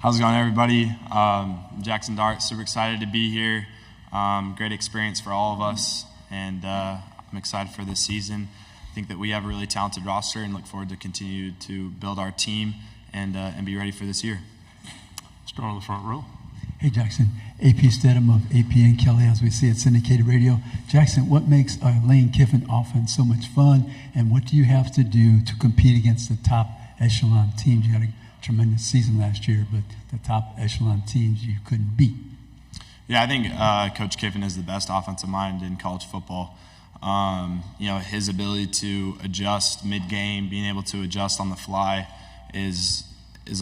How's it going, everybody? Jaxon Dart, super excited to be here. Great experience for all of us, and I'm excited for this season. I think that we have a really talented roster and look forward to continue to build our team and be ready for this year. Start on the front row. Hey, Jaxon. AP Stedham of AP and Kelly, as we see at syndicated radio. Jaxon, what makes our Lane Kiffin offense so much fun, and what do you have to do to compete against the top echelon teams? You had a tremendous season last year, but the top echelon teams you couldn't beat. Yeah, I think Coach Kiffin is the best offensive mind in college football. His ability to adjust mid-game, being able to adjust on the fly is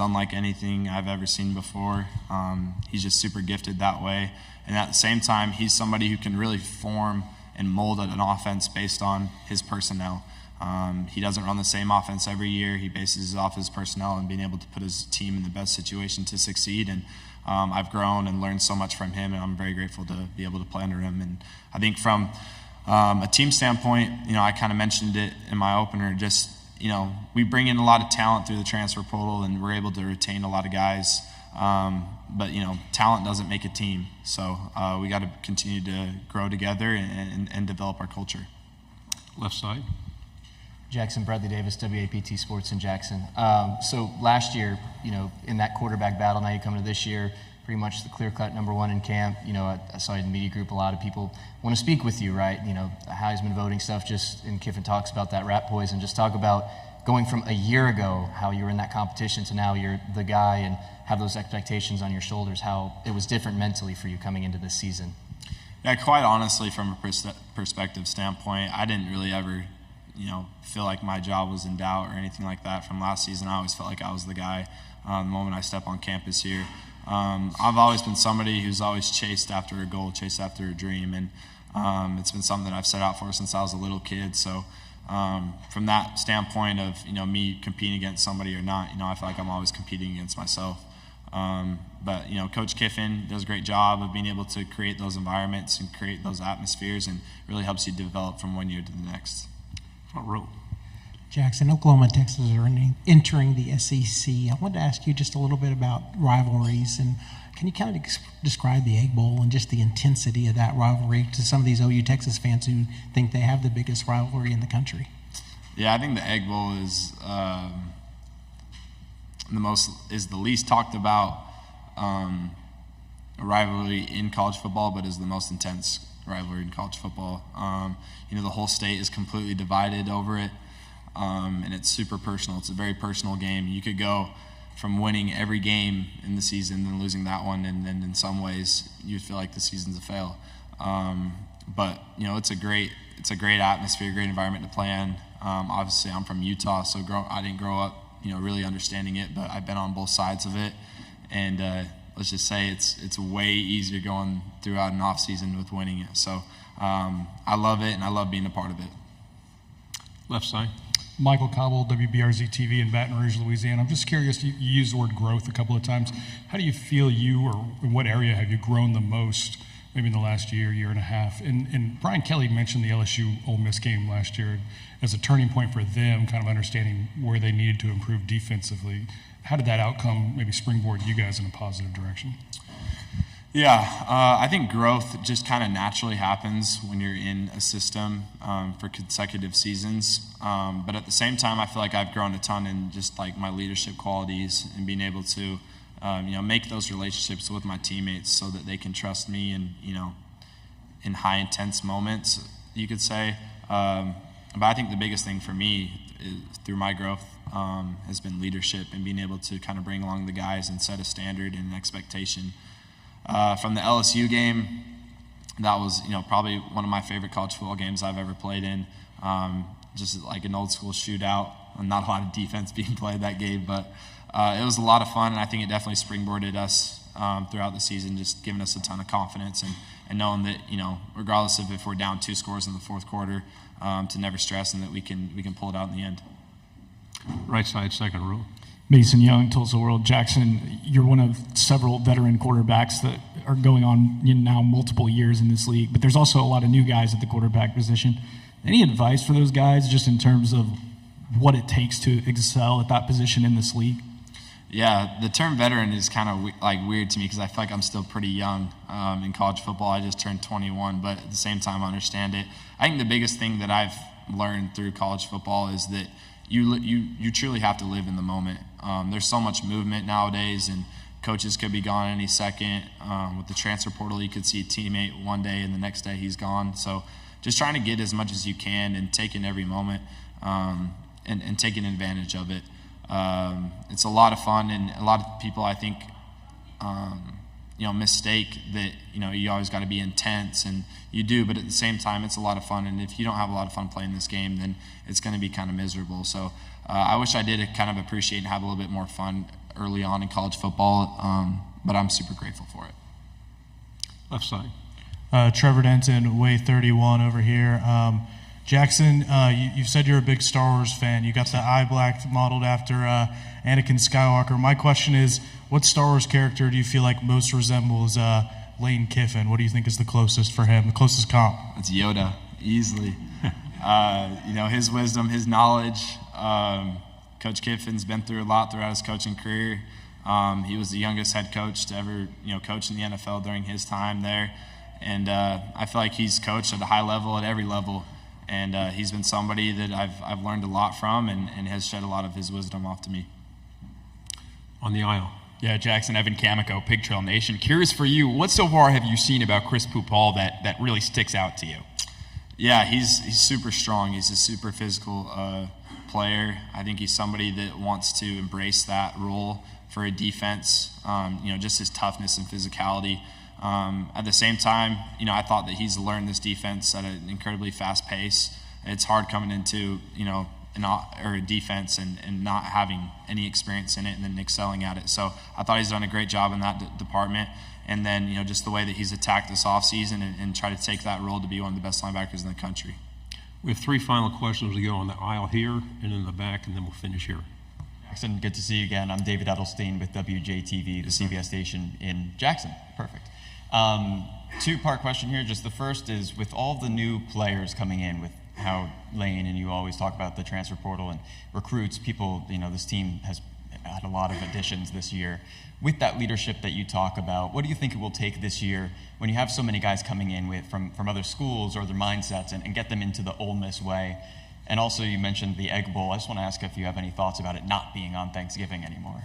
unlike anything I've ever seen before. He's just super gifted that way. And at the same time, he's somebody who can really form and mold an offense based on his personnel. He doesn't run the same offense every year. He bases it off his personnel and being able to put his team in the best situation to succeed. And I've grown and learned so much from him, and I'm very grateful to be able to play under him. And I think from a team standpoint, I kind of mentioned it in my opener, just, we bring in a lot of talent through the transfer portal, and we're able to retain a lot of guys. But talent doesn't make a team. So we got to continue to grow together and develop our culture. Left side. Jaxon, Bradley Davis, WAPT Sports in Jackson. So last year, in that quarterback battle, now you come to this year, pretty much the clear-cut number one in camp. I saw you in the media group, a lot of people want to speak with you, right? The Heisman voting stuff, and Kiffin talks about that rat poison. Just talk about going from a year ago, how you were in that competition, to now you're the guy and have those expectations on your shoulders, how it was different mentally for you coming into this season. Yeah, quite honestly, from a perspective standpoint, I didn't really ever feel like my job was in doubt or anything like that from last season. I always felt like I was the guy the moment I step on campus here. I've always been somebody who's always chased after a goal, chased after a dream, and it's been something that I've set out for since I was a little kid. So from that standpoint of me competing against somebody or not, I feel like I'm always competing against myself. But Coach Kiffin does a great job of being able to create those environments and create those atmospheres, and really helps you develop from one year to the next. Front row. Jaxon, Oklahoma and Texas are entering the SEC. I wanted to ask you just a little bit about rivalries, and can you kind of describe the Egg Bowl and just the intensity of that rivalry to some of these OU Texas fans who think they have the biggest rivalry in the country? Yeah, I think the Egg Bowl is the least talked about rivalry in college football, but is the most intense rivalry in college football. The whole state is completely divided over it. And it's super personal. It's a very personal game. You could go from winning every game in the season and losing that one, and then in some ways you feel like the season's a fail. But it's a great atmosphere, great environment to play in. Obviously, I'm from Utah, so I didn't grow up really understanding it, but I've been on both sides of it, and let's just say it's way easier going throughout an off season with winning it. So I love it, and I love being a part of it. Left side. Michael Cobble, WBRZ TV in Baton Rouge, Louisiana. I'm just curious, you used the word growth a couple of times. How do you feel or in what area have you grown the most, maybe in the last year and a half? And Brian Kelly mentioned the LSU Ole Miss game last year as a turning point for them, kind of understanding where they needed to improve defensively. How did that outcome maybe springboard you guys in a positive direction? Yeah, I think growth just kind of naturally happens when you're in a system for consecutive seasons. But at the same time, I feel like I've grown a ton in just like my leadership qualities and being able to, make those relationships with my teammates so that they can trust me in high intense moments, you could say. But I think the biggest thing for me through my growth has been leadership and being able to kind of bring along the guys and set a standard and an expectation. From the LSU game, that was probably one of my favorite college football games I've ever played in. Just like an old school shootout, not a lot of defense being played that game, but it was a lot of fun, and I think it definitely springboarded us throughout the season, just giving us a ton of confidence and knowing that regardless of if we're down 2 scores in the fourth quarter, to never stress and that we can pull it out in the end. Right side, second row. Mason Young, Tulsa World. Jaxon, you're one of several veteran quarterbacks that are going on now multiple years in this league, but there's also a lot of new guys at the quarterback position. Any advice for those guys just in terms of what it takes to excel at that position in this league? Yeah, the term veteran is kind of weird to me because I feel like I'm still pretty young in college football. I just turned 21, but at the same time, I understand it. I think the biggest thing that I've learned through college football is that you truly have to live in the moment. There's so much movement nowadays, and coaches could be gone any second. With the transfer portal, you could see a teammate one day, and the next day he's gone. So just trying to get as much as you can and taking every moment and taking advantage of it. It's a lot of fun, and a lot of people, I think, mistake that, you always got to be intense, and you do, but at the same time, it's a lot of fun, and if you don't have a lot of fun playing this game, then it's going to be kind of miserable. So I wish I did kind of appreciate and have a little bit more fun early on in college football, but I'm super grateful for it. Left side. Trevor Denton, Way 31 over here. Jaxon, you've said you're a big Star Wars fan. You got the eye black modeled after Anakin Skywalker. My question is, what Star Wars character do you feel like most resembles Lane Kiffin? What do you think is the closest for him, the closest comp? It's Yoda, easily. His wisdom, his knowledge. Coach Kiffin's been through a lot throughout his coaching career. He was the youngest head coach to ever, coach in the NFL during his time there. And I feel like he's coached at a high level, at every level. And he's been somebody that I've learned a lot from and has shed a lot of his wisdom off to me. On the aisle. Yeah, Jaxon, Evan Camico, Pig Trail Nation. Curious for you, what so far have you seen about Chris Pupal that really sticks out to you? Yeah, he's super strong. He's a super physical player. I think he's somebody that wants to embrace that role for a defense, just his toughness and physicality. At the same time, I thought that he's learned this defense at an incredibly fast pace. It's hard coming into, a defense and not having any experience in it and then excelling at it. So I thought he's done a great job in that department. And then, just the way that he's attacked this offseason and try to take that role to be one of the best linebackers in the country. We have 3 final questions to go on the aisle here and in the back, and then we'll finish here. Jaxon, good to see you again. I'm David Edelstein with WJTV, the CBS station in Jackson. Perfect. 2-part question here. Just the first is, with all the new players coming in, with how Lane and you always talk about the transfer portal and recruits, people, this team has had a lot of additions this year. With that leadership that you talk about, what do you think it will take this year when you have so many guys coming in from other schools or other mindsets and get them into the Ole Miss way? And also, you mentioned the Egg Bowl. I just want to ask if you have any thoughts about it not being on Thanksgiving anymore.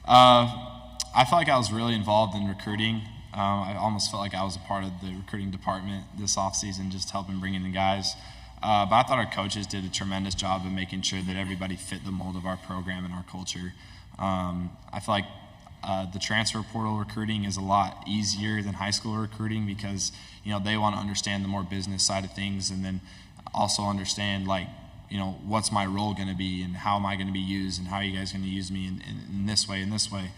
I felt like I was really involved in recruiting. I almost felt like I was a part of the recruiting department this offseason, just helping bring in the guys. But I thought our coaches did a tremendous job of making sure that everybody fit the mold of our program and our culture. I feel like the transfer portal recruiting is a lot easier than high school recruiting because, they want to understand the more business side of things and then also understand, what's my role going to be and how am I going to be used and how are you guys going to use me in this way and this way.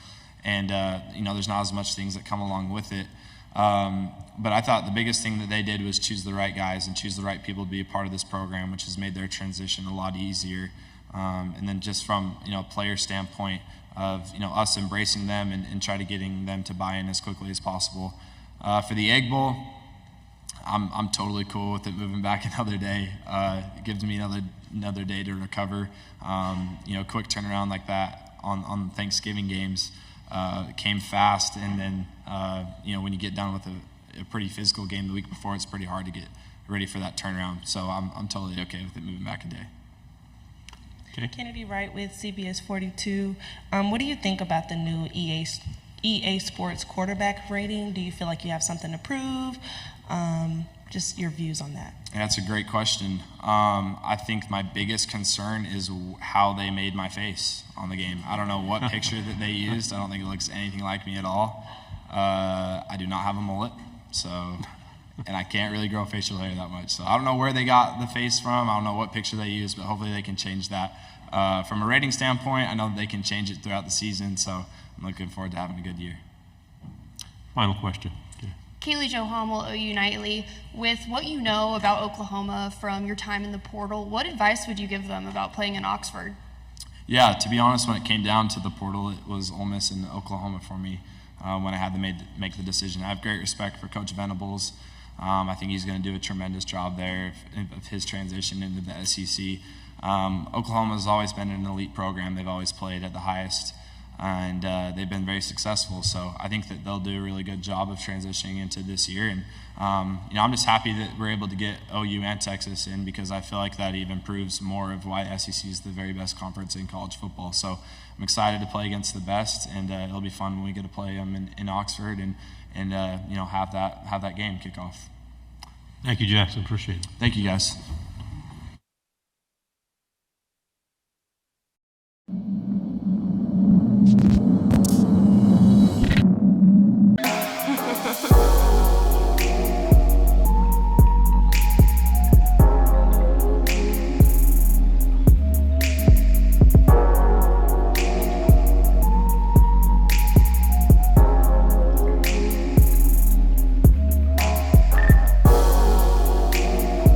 And, there's not as much things that come along with it. But I thought the biggest thing that they did was choose the right guys and choose the right people to be a part of this program, which has made their transition a lot easier. And then just from, a player standpoint of, us embracing them and try to getting them to buy in as quickly as possible. For the Egg Bowl, I'm totally cool with it moving back another day. It gives me another day to recover. Quick turnaround like that on Thanksgiving games. Came fast, and then when you get done with a pretty physical game the week before, it's pretty hard to get ready for that turnaround. So I'm totally okay with it moving back a day. Okay. Kennedy Wright with CBS 42. What do you think about the new EA Sports quarterback rating? Do you feel like you have something to prove? Just your views on that. That's a great question. I think my biggest concern is how they made my face on the game. I don't know what picture that they used. I don't think it looks anything like me at all. I do not have a mullet, and I can't really grow facial hair that much. So I don't know where they got the face from. I don't know what picture they used, but hopefully they can change that. From a rating standpoint, I know that they can change it throughout the season, so I'm looking forward to having a good year. Final question. Kaylee Jo Hummel, OU Nightly. With what you know about Oklahoma from your time in the portal, what advice would you give them about playing in Oxford? Yeah, to be honest, when it came down to the portal, it was Ole Miss and Oklahoma for me when I had to make the decision. I have great respect for Coach Venables. I think he's going to do a tremendous job there of his transition into the SEC. Oklahoma has always been an elite program. They've always played at the highest and they've been very successful. So I think that they'll do a really good job of transitioning into this year. And I'm just happy that we're able to get OU and Texas in, because I feel like that even proves more of why SEC is the very best conference in college football. So I'm excited to play against the best, and it'll be fun when we get to play them in Oxford and have that game kick off. Thank you, Jackson. Appreciate it. Thank you, guys.